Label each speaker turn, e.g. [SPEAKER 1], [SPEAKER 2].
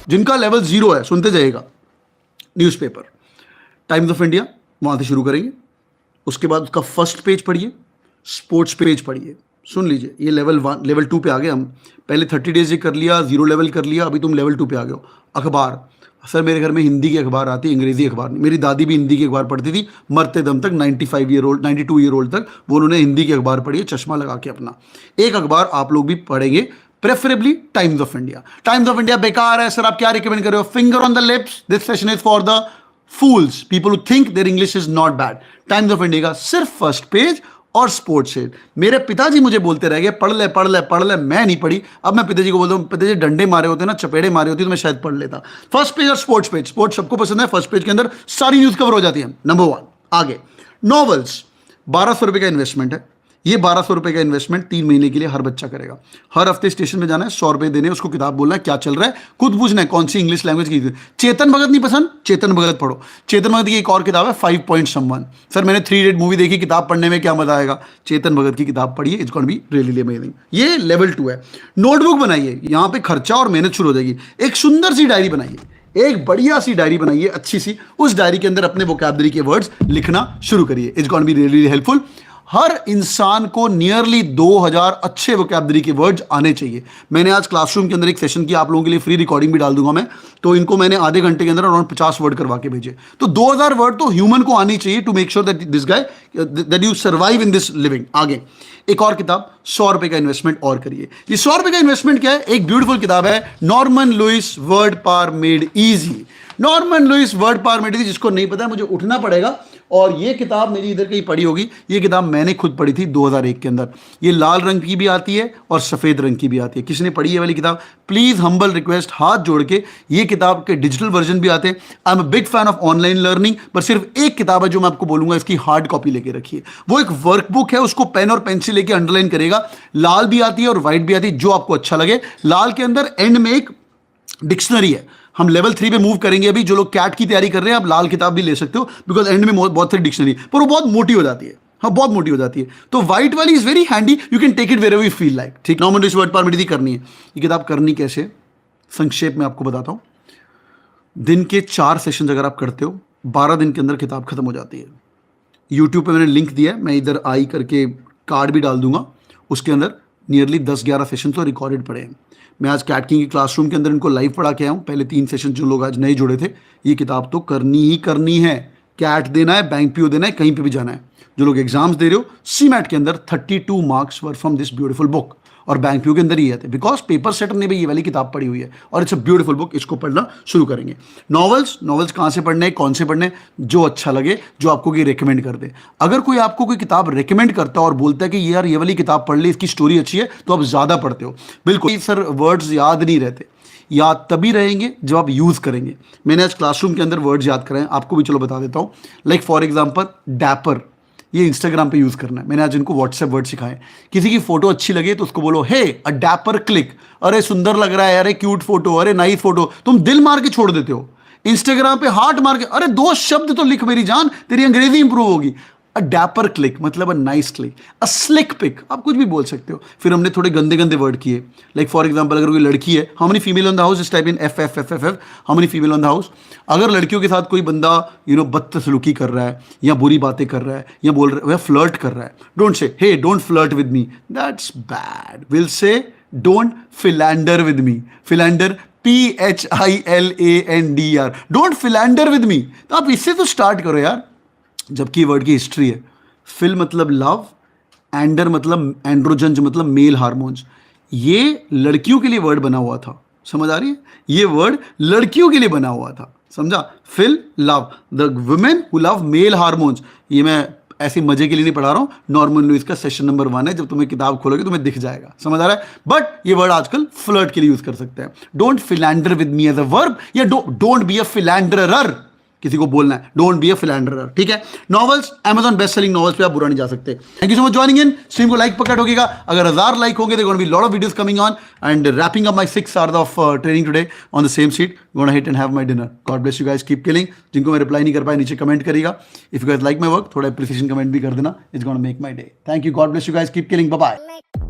[SPEAKER 1] जिनका लेवल 0 है सुनते जाइएगा। न्यूज़पेपर, टाइम्स ऑफ इंडिया, वहां से शुरू करेंगे। उसके बाद उसका फर्स्ट पेज पढ़िए, स्पोर्ट्स पेज पढ़िए। सुन लीजिए, ये लेवल 1 लेवल 2 पे आ गए हम। पहले 30 डेज ये कर लिया, 0 लेवल कर लिया, अभी तुम लेवल 2 पे आ गए हो। अखबार, सर मेरे घर में हिंदी की अखबार आती है, अंग्रेजी अखबार नहीं। मेरी दादी भी हिंदी की अखबार पढ़ती थी, मरते दम तक 95 ईयर ओल्ड 92 ईयर ओल्ड तक वो उन्होंने हिंदी की अखबार पढ़ी है, चश्मा लगा के अपना। एक अखबार आप लोग भी पढ़ेंगे, preferably Times of India. Times of India बेकार है सर, आप क्या रिकमेंड कर रहे हो? Finger on the lips, this session is for the fools, people who think their English is not bad. Times of India का सिर्फ फर्स्ट पेज और स्पोर्ट्स से। मेरे पिताजी मुझे बोलते रह गए पढ़ ले पढ़ ले पढ़ ले, मैं नहीं पढ़ी। अब मैं पिताजी को बोलता हूँ, पिताजी डंडे मारे होते ना, चपेड़े मारे होते तो मैं शायद पढ़ लेता। फर्स्ट पेज और स्पोर्ट्स पेज, स्पोर्ट्स सबको पसंद है, फर्स्ट पेज के अंदर सारी न्यूज कवर हो जाती है। नंबर 1। आगे नॉवेल्स, 1200 रुपए का इन्वेस्टमेंट है। ये 1200 रुपए का इन्वेस्टमेंट 3 महीने के लिए हर बच्चा करेगा। हर हफ्ते स्टेशन में जाना है, 100 रुपए देने, उसको किताब बोलना है क्या चल रहा है, खुद पूछना है कौन सी इंग्लिश लैंग्वेज की। चेतन भगत नहीं पसंद, चेतन भगत पढ़ो। चेतन भगत की एक और किताब है 5 पॉइंट समवन। सर मैंने 3 इडियट मूवी देखी, किताब पढ़ने में क्या मजा आएगा? चेतन भगत की किताब पढ़िए, it's going to be really amazing. ये लेवल 2 है। नोटबुक बनाइए, यहां पे खर्चा और मेहनत शुरू हो जाएगी। एक सुंदर सी डायरी बनाइए, एक बढ़िया सी डायरी बनाइए, अच्छी सी। उस डायरी के अंदर अपने वोकैबुलरी के वर्ड्स लिखना शुरू करिए, it's going to be really helpful. हर इंसान को नियरली 2000 अच्छे वोकैबुलरी के वर्ड्स आने चाहिए। मैंने आज क्लासरूम के अंदर एक सेशन किया, आप लोगों के लिए फ्री रिकॉर्डिंग भी डाल दूंगा मैं, तो इनको मैंने आधे घंटे के अंदर अराउंड 50 वर्ड करवा के भेजे। तो 2000 वर्ड तो ह्यूमन को आनी चाहिए to make sure that this guy that you survive in this living. आगे एक और किताब, 100 रुपए का इन्वेस्टमेंट और करिए। ये 100 रुपए का इन्वेस्टमेंट क्या है? एक ब्यूटीफुल किताब है, Norman Lewis word power made easy. Norman Lewis word power made easy, जिसको नहीं पता है मुझे उठना पड़ेगा। और ये किताब मेरी इधर कहीं पढ़ी होगी, ये किताब मैंने खुद पढ़ी थी 2001 के अंदर। ये लाल रंग की भी आती है और सफ़ेद रंग की भी आती है। किसने पढ़ी है वाली किताब? प्लीज़ हम्बल रिक्वेस्ट, हाथ जोड़ के, ये किताब के डिजिटल वर्जन भी आते हैं। I am a big fan of online learning, पर सिर्फ एक किताब है जो मैं आपको बोलूंगा इसकी हार्ड कॉपी लेके रखिए। वो एक वर्कबुक है, उसको पेन और पेंसिल लेके अंडरलाइन करेगा। लाल भी आती है और व्हाइट भी आती है, जो आपको अच्छा लगे। लाल के अंदर एंड में एक डिक्शनरी है। हम लेवल 3 पे मूव करेंगे अभी। जो लोग कैट की तैयारी कर रहे हैं, आप लाल किताब भी ले सकते हो, बिकॉज एंड में बहुत सारी डिक्शनरी, पर वो बहुत मोटी हो जाती है। हाँ, बहुत मोटी हो जाती है। तो व्हाइट वाली is very handy, you can take it wherever you feel like. ठीक, Norman Lewis word power made easy करनी है। ये किताब करनी कैसे, संक्षेप में आपको बताता हूँ। दिन के 4 सेशन अगर आप करते हो, 12 दिन के अंदर किताब खत्म हो जाती है। यूट्यूब पे मैंने लिंक दिया है, मैं इधर आई करके कार्ड भी डाल दूंगा। उसके अंदर नियरली 10-11 सेशन तो रिकॉर्डेड पड़े हैं। मैं आज कैट किंग की क्लासरूम के अंदर इनको लाइव पढ़ा के आया हूँ। पहले 3 सेशन जो लोग आज नए जुड़े थे, ये किताब तो करनी ही करनी है। कैट देना है, बैंक पीओ देना है, कहीं पे भी जाना है। जो लोग एग्जाम्स दे रहे हो, सीमैट के अंदर 32 marks were from this beautiful book, और बैंक पीओ के अंदर ही आते हैं, बिकॉज पेपर सेटर ने भी ये वाली किताब पढ़ी हुई है और इट्स अ ब्यूटीफुल बुक। इसको पढ़ना शुरू करेंगे। नॉवेल्स कहाँ से पढ़ने हैं, कौन से पढ़ने? जो अच्छा लगे, जो आपको कोई रिकमेंड कर दे। अगर कोई आपको कोई किताब रिकमेंड करता है और बोलता है कि यार ये वाली किताब पढ़ ले, इसकी स्टोरी अच्छी है, तो आप ज़्यादा पढ़ते हो। बिल्कुल सर, वर्ड्स याद नहीं रहते। याद तभी रहेंगे जब आप यूज़ करेंगे। मैंने आज क्लासरूम के अंदर वर्ड्स याद कराए, आपको भी चलो बता देता हूँ। लाइक फॉर एग्जाम्पल डैपर, ये इंस्टाग्राम पे यूज़ करना है। मैंने आज इनको व्हाट्सएप वर्ड सिखाए। किसी की फोटो अच्छी लगे तो उसको बोलो हे अ डैपर क्लिक। अरे सुंदर लग रहा है, अरे क्यूट फोटो, अरे नाइस फोटो। तुम दिल मार के छोड़ देते हो। इंस्टाग्राम पे हार्ट मार के, अरे 2 शब्द तो लिख मेरी जान, तेरी अंग्रेजी इंप्रूव होगी। अ डैपर क्लिक मतलब a nice click, a slick pic, आप कुछ भी बोल सकते हो। फिर हमने थोड़े गंदे गंदे वर्ड किए। लाइक फॉर एग्जांपल, अगर कोई लड़की है, how many female on the house, इस type in F F F F F, how many female on the house. अगर लड़कियों के साथ कोई बंदा बदसलूकी कर रहा है या बुरी बातें कर रहा है या बोल रहा है, फ्लर्ट कर रहा है, don't say hey don't flirt with me, that's bad. Will say don't philander with me. Philander PHILANDR, don't philander with me. तो आप इससे तो स्टार्ट करो यार। जबकि वर्ड की हिस्ट्री है, फिल मतलब लव, एंडर मतलब एंड्रोजन, जो मतलब मेल हार्मोन्स। ये लड़कियों के लिए वर्ड बना हुआ था, समझ आ रही है? ये वर्ड लड़कियों के लिए बना हुआ था, समझा? Phil love, the women who love male hormones. ये मैं ऐसे मजे के लिए नहीं पढ़ा रहा हूं, नॉर्मन लुइस का सेशन नंबर 1 है। जब तुम्हें किताब खोलोगे तुम्हें दिख जाएगा, समझ आ रहा है? बट ये वर्ड आजकल फ्लर्ट के लिए यूज कर सकते हैं। Don't philander with me as a verb, या डोंट बी अ फिलैंडरर। किसी को बोलना है, डोंट बी अ फिलैंडरर, ठीक है। Novels, Amazon best selling novels पे आप बुरा नहीं जा सकते। Thank you so much joining in. Stream को लाइक पक्का ठोकेगा, अगर 1000 लाइक होंगे तो gonna be lot of videos coming on and wrapping up my 6 hours of training today on the same seat, gonna hit and have my dinner. God bless you guys, keep killing. जिनको मैं reply नहीं कर पाया नीचे comment करिएगा, if you guys like my work थोड़ा appreciation comment भी कर देना, it's gonna make my day. Thank you, God bless you guys, keep killing, bye bye.